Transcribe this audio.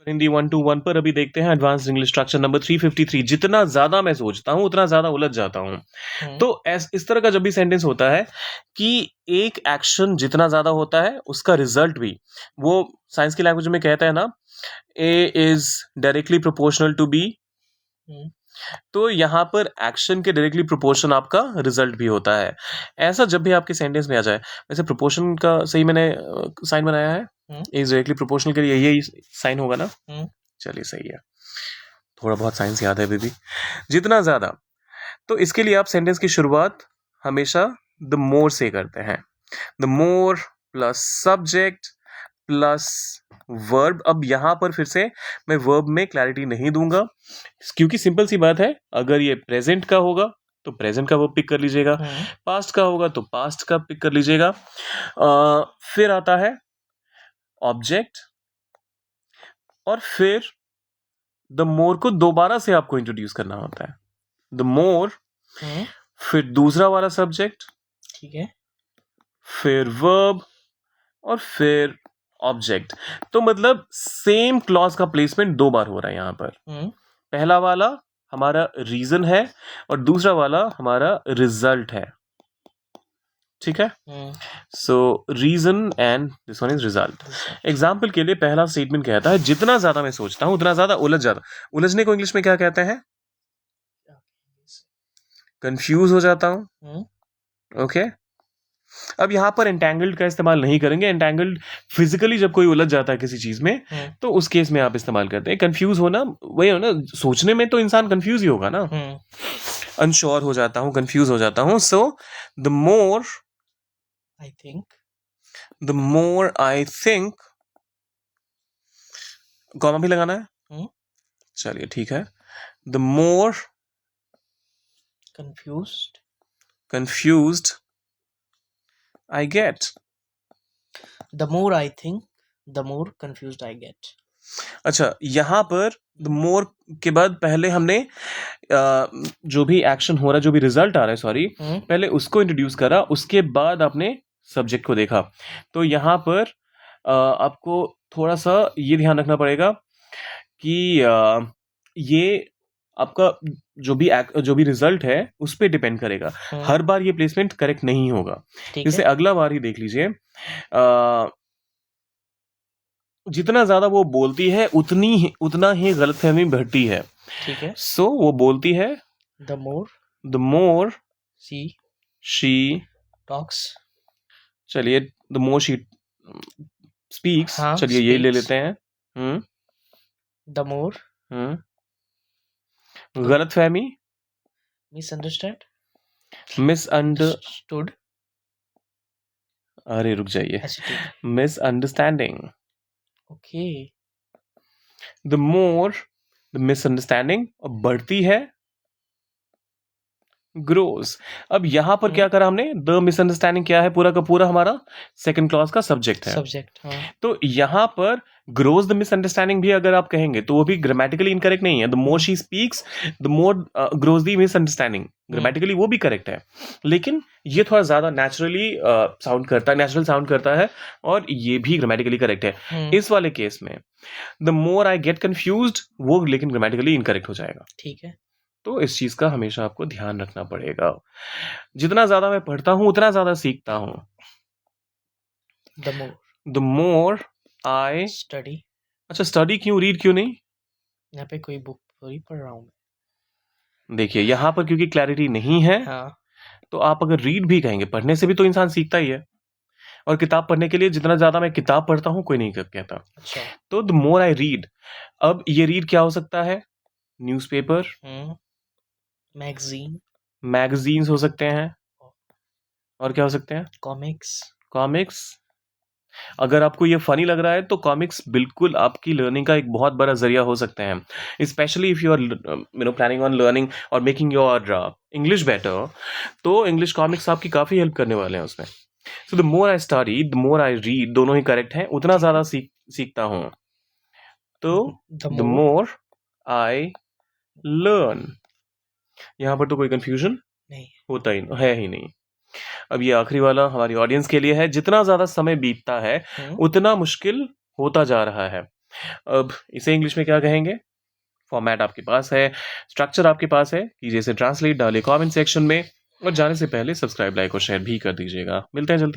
हिंदी 1-1 पर अभी देखते हैं एडवांस्ड इंग्लिश स्ट्रक्चर नंबर 353। जितना ज्यादा मैं सोचता हूँ उतना ज्यादा उलझ जाता हूँ। तो इस तरह का जब भी सेंटेंस होता है कि एक एक्शन जितना ज्यादा होता है उसका रिजल्ट भी, वो साइंस की लैंग्वेज में कहता है ना, A is directly proportional to B. तो यहाँ पर एक्शन के डायरेक्टली प्रोपोर्शन आपका रिजल्ट भी होता है। ऐसा जब भी आपके सेंटेंस में आ जाए, वैसे प्रोपोर्शन का सही मैंने साइन बनाया है, इज डायरेक्टली प्रोपोर्शनल के लिए यही साइन होगा ना। चलिए सही है, थोड़ा बहुत साइंस याद है अभी भी। जितना ज्यादा, तो इसके लिए आप सेंटेंस की शुरुआत हमेशा द मोर से करते हैं। The more plus subject plus verb. अब यहां पर फिर से मैं वर्ब में क्लैरिटी नहीं दूंगा, क्योंकि सिंपल सी बात है, अगर ये प्रेजेंट का होगा तो प्रेजेंट का वर्ब पिक कर लीजिएगा, पास्ट का होगा तो पास्ट का पिक कर लीजिएगा। फिर आता है ऑब्जेक्ट, और फिर द मोर को दोबारा से आपको इंट्रोड्यूस करना होता है। द मोर, फिर दूसरा वाला सब्जेक्ट, ठीक है, फिर वर्ब, और फिर ऑब्जेक्ट। तो मतलब सेम क्लॉज का प्लेसमेंट दो बार हो रहा है यहाँ पर। पहला वाला हमारा रीजन है और दूसरा वाला हमारा रिजल्ट है। ठीक है, so reason and this one is result. Example के लिए पहला स्टेटमेंट कहता है जितना ज्यादा मैं सोचता हूं उतना ज्यादा उलझ जाता। उलझने को इंग्लिश में क्या कहते हैं? कंफ्यूज हो जाता हूं। ओके, अब यहां पर एंटेंगल्ड का इस्तेमाल नहीं करेंगे। एंटेंगल्ड फिजिकली जब कोई उलझ जाता है किसी चीज में, तो उस केस में आप इस्तेमाल करते हैं। कंफ्यूज होना वही हो ना, सोचने में तो इंसान कंफ्यूज ही होगा ना। अनश्योर हो जाता हूं, कंफ्यूज हो जाता हूं। सो the more I think, the more I think, comma भी लगाना है। चलिए ठीक है, the more confused I get. The more I think, the more confused I get. अच्छा, यहां पर द मोर के बाद पहले हमने जो भी एक्शन हो रहा है, जो भी रिजल्ट आ रहा है, सॉरी, पहले उसको इंट्रोड्यूस करा, उसके बाद आपने सब्जेक्ट को देखा। तो यहां पर आपको थोड़ा सा ये ध्यान रखना पड़ेगा कि ये आपका जो भी रिजल्ट है उस पर डिपेंड करेगा। हर बार ये प्लेसमेंट करेक्ट नहीं होगा। जैसे अगला बार ही देख लीजिए, जितना ज्यादा वो बोलती है उतना ही गलतफहमी बढ़ती है। ठीक है, सो वो बोलती है द मोर शी टॉक्स। चलिए, द मोर शी स्पीक्स। चलिए यही ले लेते हैं। द मोर गलतफहमी, मिसअंडरस्टूड। अरे रुक जाइए, misunderstanding. Okay, the more the misunderstanding बढ़ती है, ग्रोस। अब यहां पर क्या करा हमने? द मिसअंडरस्टैंडिंग क्या है? पूरा का पूरा हमारा सेकंड क्लॉज का सब्जेक्ट है। तो यहां पर ग्रोस द मिसअंडरस्टैंडिंग भी अगर आप कहेंगे तो वो भी ग्रामेटिकली इनकरेक्ट नहीं है। The more she speaks the more grows the misunderstanding, grammatically वो भी करेक्ट है, लेकिन ये थोड़ा ज्यादा नेचुरली साउंड करता है, नेचुरल साउंड करता है, और ये भी ग्रामेटिकली करेक्ट है। इस वाले केस में the more I get confused, वो लेकिन ग्रामेटिकली इनकरेक्ट हो जाएगा। ठीक है, तो इस चीज का हमेशा आपको ध्यान रखना पड़ेगा। जितना ज्यादा मैं पढ़ता हूं उतना ज्यादा सीखता हूं। The more I study. अच्छा, स्टडी क्यों, रीड क्यों नहीं? यहाँ पे कोई बुक थोड़ी पढ़ रहा हूं। देखिए यहां पर क्योंकि क्लैरिटी नहीं है, तो आप अगर रीड भी कहेंगे, पढ़ने से भी तो इंसान सीखता ही है, और किताब पढ़ने के लिए जितना ज्यादा मैं किताब पढ़ता हूं कोई नहीं कहता। अच्छा, तो द मोर आई रीड, अब ये रीड क्या हो सकता है? न्यूज़पेपर, मैगजीन्स हो सकते हैं, और क्या हो सकते हैं? कॉमिक्स। अगर आपको ये फनी लग रहा है तो कॉमिक्स बिल्कुल आपकी लर्निंग का एक बहुत बड़ा जरिया हो सकते हैं, specially if you are planning on learning और मेकिंग योर इंग्लिश बेटर। तो इंग्लिश कॉमिक्स आपकी काफी हेल्प करने वाले हैं उसमें। So the more I study, the more I read, दोनों ही करेक्ट हैं, उतना ज्यादा सीखता हूं। तो द मोर आई लर्न, यहां पर तो कोई कंफ्यूजन नहीं होता ही नहीं। अब ये आखिरी वाला हमारी ऑडियंस के लिए है। जितना ज्यादा समय बीतता है उतना मुश्किल होता जा रहा है। अब इसे इंग्लिश में क्या कहेंगे? फॉर्मेट आपके पास है, स्ट्रक्चर आपके पास है, कीजिए इसे ट्रांसलेट, डालिए कमेंट सेक्शन में और जाने से पहले सब्सक्राइब, लाइक और शेयर भी कर दीजिएगा। मिलते हैं जल्दी।